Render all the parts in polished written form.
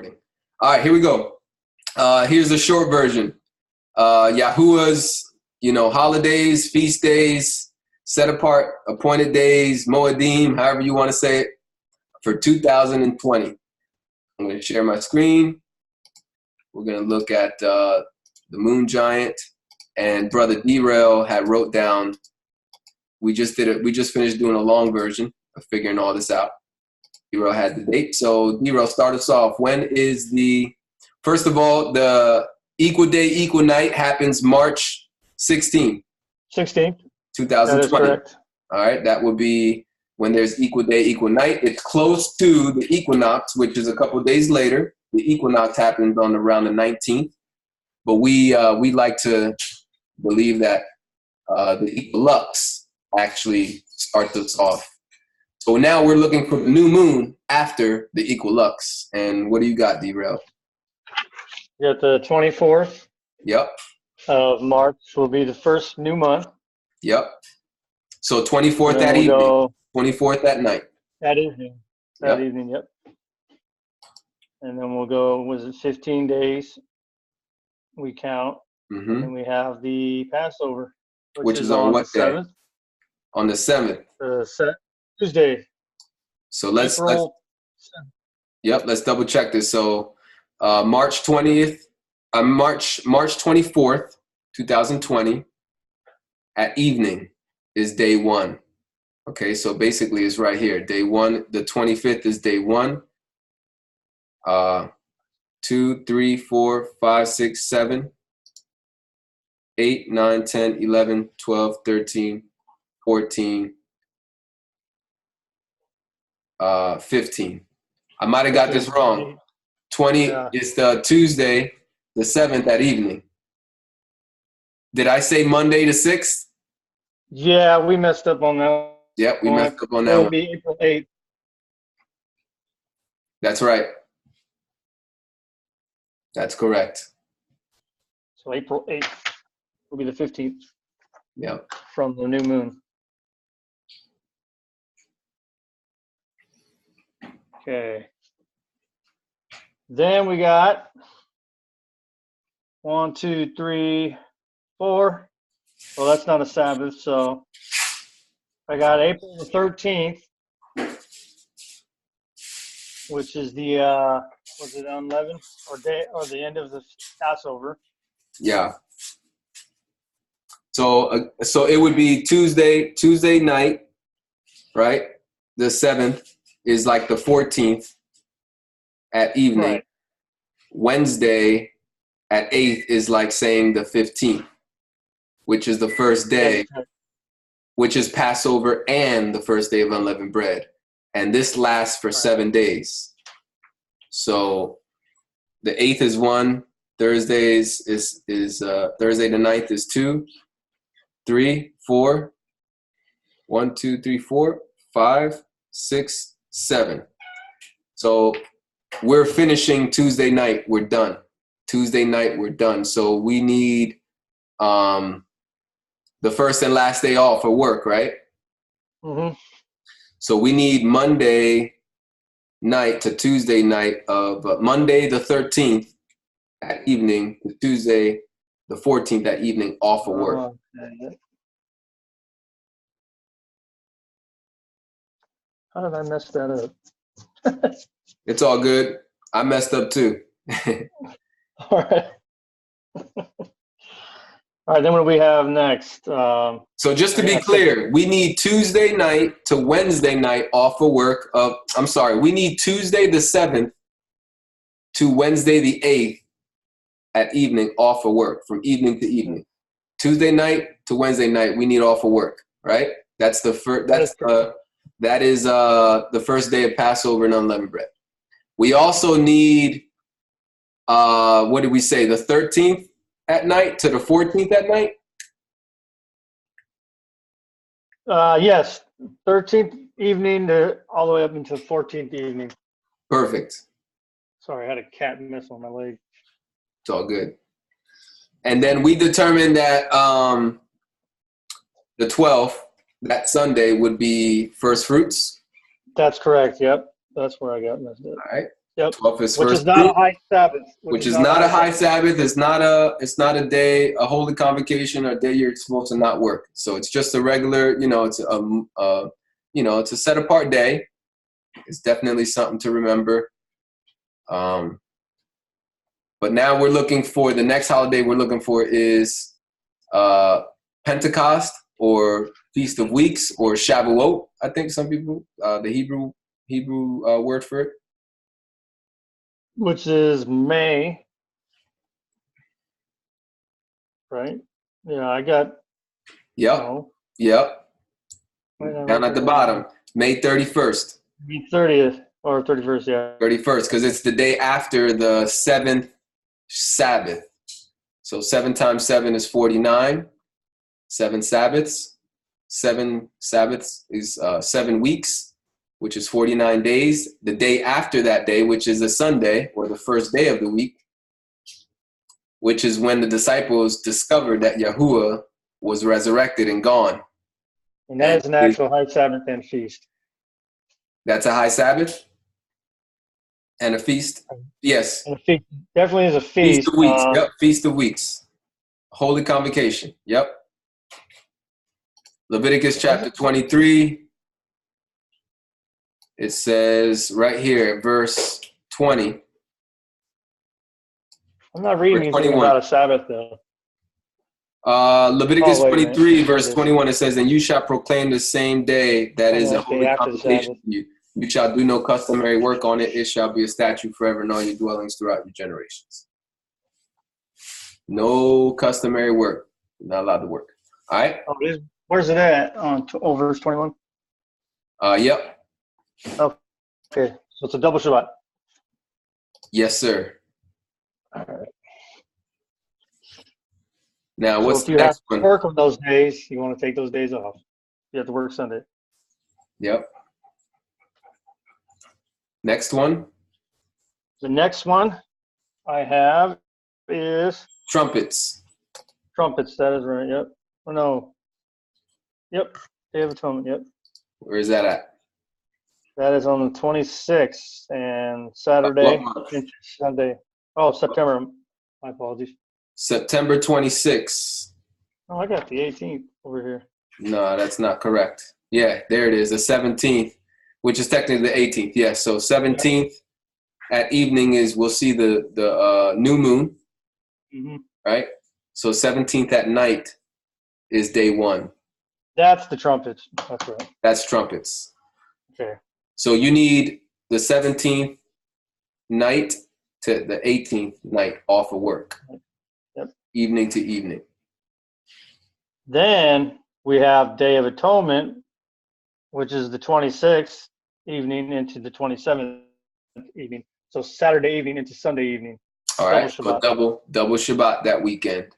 All right, here we go. Here's the short version. Yahuah's, holidays, feast days, set apart, appointed days, Moedim, however you want to say it, for 2020. I'm going to share my screen. We're going to look at the moon giant, and Brother D-Rail had wrote down. We just finished doing a long version of figuring all this out. D-Rail had the date. So D-Rail, start us off. When is first of all, the equal day, equal night happens March 16th. 16th. 2020. That is correct. All right, that would be when there's equal day, equal night. It's close to the equinox, which is a couple days later. The equinox happens on around the 19th. But we like to believe that the equilux actually starts us off. So now we're looking for the new moon after the equilux. And what do you got, D-Rail? You got the 24th. Yep. Of March will be the first new month. Yep. So 24th that evening. 24th at night. That evening. That evening, yep. And then we'll go, was it 15 days? We count. Mm-hmm. And then we have the Passover. Which is on what day? 7th. On the 7th. Tuesday. So let's double check this. So March 20th, March 24th, 2020 at evening is day 1. Okay, so basically it's right here. Day 1, the 25th is day 1. 2, 3, 4, 5, 6, 7, 8, 9, 10, 11, 12, 13, 14, 15. I might have got this wrong. 20 is the Tuesday, the 7th at evening. Did I say Monday the 6th? Yeah, we messed up on that. Yep, we messed up on that one. It will be April 8th. That's right. That's correct. So April 8th will be the 15th. Yep. From the new moon. Okay. Then we got 1, 2, 3, 4. Well, that's not a Sabbath, so I got April the 13th, which is the was it unleavened or the end of the Passover? Yeah. So it would be Tuesday night, right? The 7th is like the 14th at evening. Right. Wednesday at 8th is like saying the 15th, which is the first day, which is Passover and the first day of unleavened bread. And this lasts for 7 days. So the 8th is 1, Thursdays is Thursday the 9th is 2, 3, 4, 1, 2, 3, 4, 5, 6, 7. So we're finishing Tuesday night. We're done. Tuesday night, we're done. So we need the first and last day off for work, right? Mm-hmm. So we need Monday night to Tuesday night of Monday the 13th at evening to Tuesday the 14th at evening off of work. Okay. How did I mess that up? It's all good. I messed up too. All right. All right, then what do we have next? So just to be clear, we need Tuesday night to Wednesday night off of work. We need Tuesday the 7th to Wednesday the 8th at evening off of work, from evening to evening. Tuesday night to Wednesday night, we need off of work, right? That's the first. That is the first day of Passover and unleavened bread. We also need, what did we say? The 13th at night to the 14th at night? Yes, 13th evening to all the way up until 14th evening. Perfect. Sorry, I had a cat mess on my leg. It's all good. And then we determined that the 12th, that Sunday, would be first fruits. That's correct. Yep, that's where I got messed up. All right. Yep. 12th is Which first is not fruit, a high Sabbath. which is not a high Sabbath. It's not a day, a holy convocation, or a day you're supposed to not work. So it's just a regular, it's it's a set apart day. It's definitely something to remember. But now we're looking for the next holiday. We're looking for is Pentecost or Feast of Weeks or Shavuot. I think some people the Hebrew word for it, which is May, right? Yeah, I got. Yep. No. Yep. Down at the bottom, May 31st. May 30th or 31st, yeah. 31st, because it's the day after the 7th Sabbath. So 7 times 7 is 49. 7 Sabbaths. 7 Sabbaths is 7 weeks, which is 49 days. The day after that day, which is a Sunday, or the first day of the week, which is when the disciples discovered that Yahuah was resurrected and gone. And that is an actual high Sabbath and feast. That's a high Sabbath and a feast? Yes. And a feast definitely is a feast. Feast of Weeks. Yep, Feast of Weeks. Holy Convocation. Yep. Leviticus chapter 23. It says right here, verse 20. I'm not reading anything about a Sabbath, though. Leviticus 23, verse 21, it says, and you shall proclaim the same day that is a holy convocation to you. You shall do no customary work on it. It shall be a statute forever in all your dwellings throughout your generations. No customary work. You're not allowed to work. All right? Oh, where's it at? On verse 21? Yep. Okay. So it's a double Shabbat. Yes, sir. All right. Now, what's the next one? If you have to work on those days, you want to take those days off. You have to work Sunday. Yep. Next one. The next one I have is trumpets. Trumpets, that is right. Yep. Oh, no. Yep. Day of Atonement. Yep. Where is that at? That is on the 26th and Saturday into Sunday. Oh, September. My apologies. September 26th. Oh, I got the 18th over here. No, that's not correct. Yeah, there it is, the 17th, which is technically the 18th. Yeah, so 17th at evening we'll see the new moon, right? So 17th at night is day 1. That's the trumpets. That's right. That's trumpets. Okay. So you need the 17th night to the 18th night off of work. Yep. Evening to evening. Then we have Day of Atonement, which is the 26th evening into the 27th evening. So Saturday evening into Sunday evening. All right, so double Shabbat that weekend.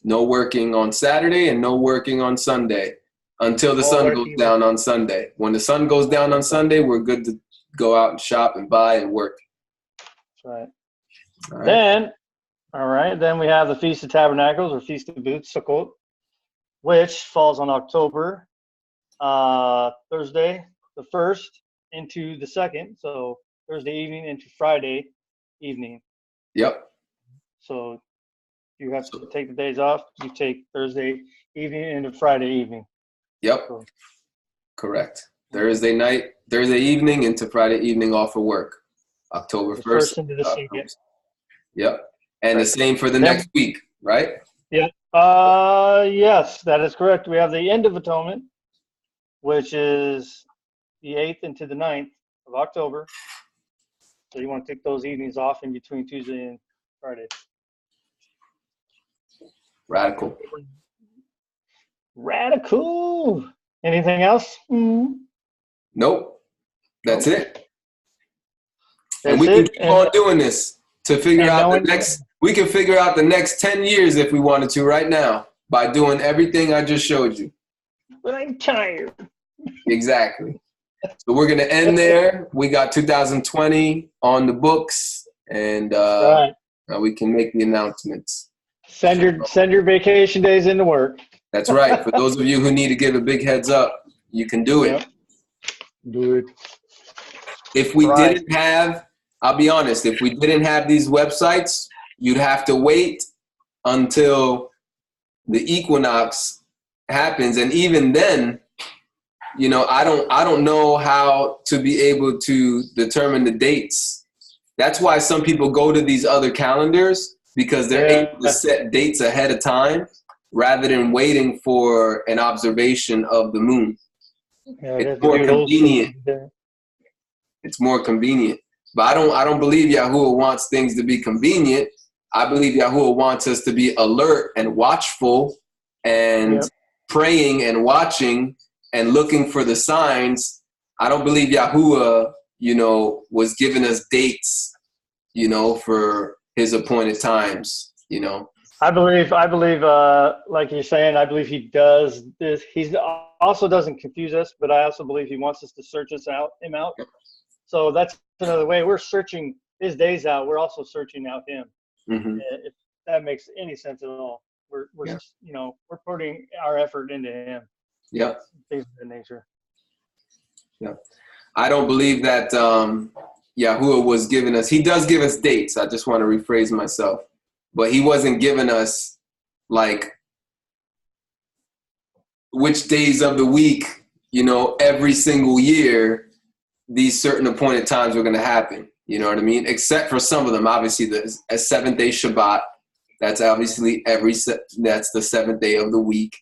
No working on Saturday and no working on Sunday until the sun goes down on Sunday. When the sun goes down on Sunday, we're good to go out and shop and buy and work. That's right. Then we have the Feast of Tabernacles or Feast of Booths, Sukkot, which falls on October Thursday the 1st into the 2nd. So Thursday evening into Friday evening. Yep. So you have to take the days off. You take Thursday evening into Friday evening. Yep. So, correct. Thursday evening into Friday evening off of work. October 1st. Into the 2nd. Yep. And the same for the next week, right? Yeah. Yes, that is correct. We have the End of Atonement, which is the 8th into the 9th of October. So you want to take those evenings off in between Tuesday and Friday. Radical. Anything else? Nope. That's it. And we can keep on doing this to figure out the next. We can figure out the next 10 years if we wanted to right now by doing everything I just showed you. But I'm tired. Exactly. So we're going to end there. We got 2020 on the books, and we can make the announcements. Send your vacation days into work. That's right. For those of you who need to give a big heads up, you can do it. Yep. Do it. If we didn't have I'll be honest, if we didn't have these websites, you'd have to wait until the equinox happens. And even then, you know, I don't know how to be able to determine the dates. That's why some people go to these other calendars, because they're able to set dates ahead of time rather than waiting for an observation of the moon. Yeah, it's more convenient. It's more convenient. But I don't believe Yahuah wants things to be convenient. I believe Yahuah wants us to be alert and watchful and praying and watching and looking for the signs. I don't believe Yahuah, you know, was giving us dates, you know, for his appointed times, you know. I believe, like you're saying, I believe he does this. He also doesn't confuse us, but I also believe he wants us to search him out. So that's another way. We're searching his days out. We're also searching out him. Mm-hmm. If that makes any sense at all. We're you know, we're putting our effort into him. Yeah. Things of that nature. Yeah. I don't believe that Yahuah was giving us, he does give us dates. I just want to rephrase myself. But he wasn't giving us like which days of the week, you know, every single year, these certain appointed times were going to happen. You know what I mean? Except for some of them, obviously the 7th day Shabbat. That's obviously that's the 7th day of the week.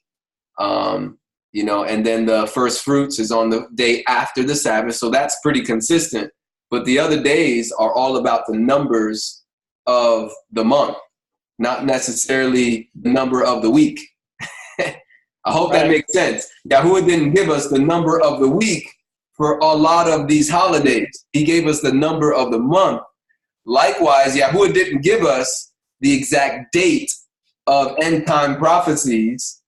You know, and then the first fruits is on the day after the Sabbath. So that's pretty consistent. But the other days are all about the numbers of the month, not necessarily the number of the week. I hope that makes sense. Yahuah didn't give us the number of the week for a lot of these holidays. He gave us the number of the month. Likewise, Yahuah didn't give us the exact date of end time prophecies.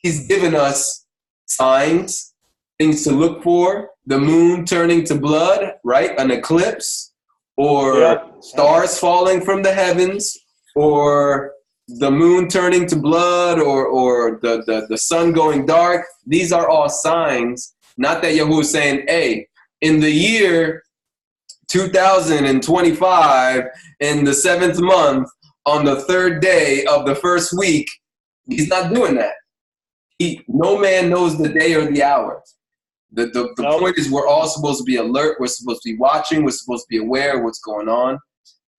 He's given us signs, things to look for, the moon turning to blood, right? An eclipse, or stars falling from the heavens, or the moon turning to blood, or the sun going dark. These are all signs. Not that Yahuah is saying, hey, in the year 2025, in the 7th month, on the 3rd day of the first week, he's not doing that. No man knows the day or the hour. The point is, we're all supposed to be alert. We're supposed to be watching. We're supposed to be aware of what's going on.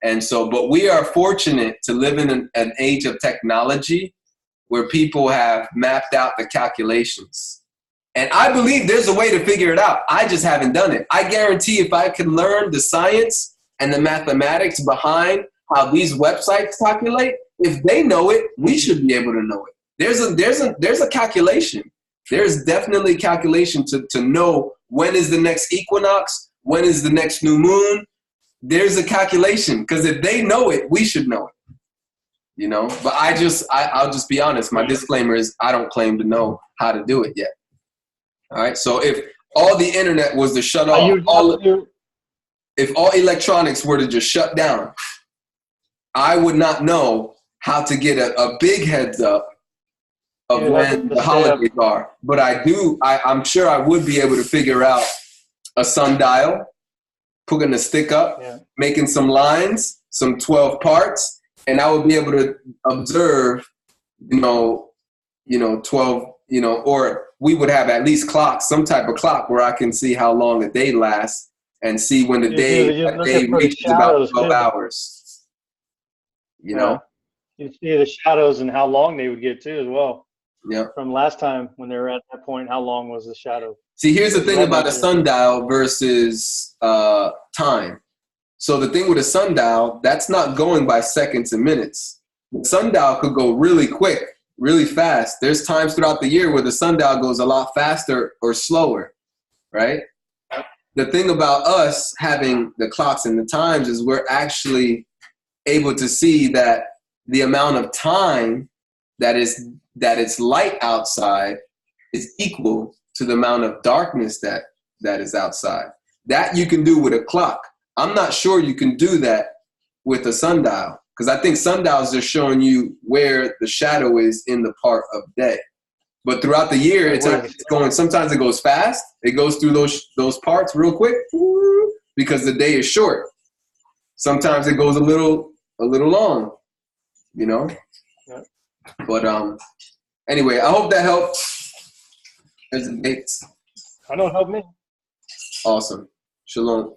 And so, but we are fortunate to live in an age of technology where people have mapped out the calculations. And I believe there's a way to figure it out. I just haven't done it. I guarantee if I could learn the science and the mathematics behind how these websites calculate, if they know it, we should be able to know it. There's a calculation. There's definitely calculation to know when is the next equinox, when is the next new moon. There's a calculation, because if they know it, we should know it. You know, but I'll just be honest. My disclaimer is I don't claim to know how to do it yet. All right. So if all the internet was to shut off, if all electronics were to just shut down, I would not know how to get a big heads up of when the holidays are. But I'm sure I would be able to figure out a sundial, putting a stick up, making some lines, some 12 parts, and I would be able to observe, you know, 12, you know, or we would have at least clocks, some type of clock where I can see how long a day lasts and see when the day reaches about 12 hours. You know? You see the shadows and how long they would get too as well. Yeah. From last time when they were at that point, how long was the shadow? See, here's the thing about a sundial versus time. So the thing with a sundial, that's not going by seconds and minutes. The sundial could go really quick, really fast. There's times throughout the year where the sundial goes a lot faster or slower, right? The thing about us having the clocks and the times is we're actually able to see that the amount of time that it's light outside is equal to the amount of darkness that is outside. That you can do with a clock. I'm not sure you can do that with a sundial, because I think sundials are showing you where the shadow is in the part of day. But throughout the year, it's going. Sometimes it goes fast. It goes through those parts real quick because the day is short. sometimes it goes a little long, you know. Yeah. But anyway, I hope that helps. As it makes. I know it helped me. Awesome. Shalom.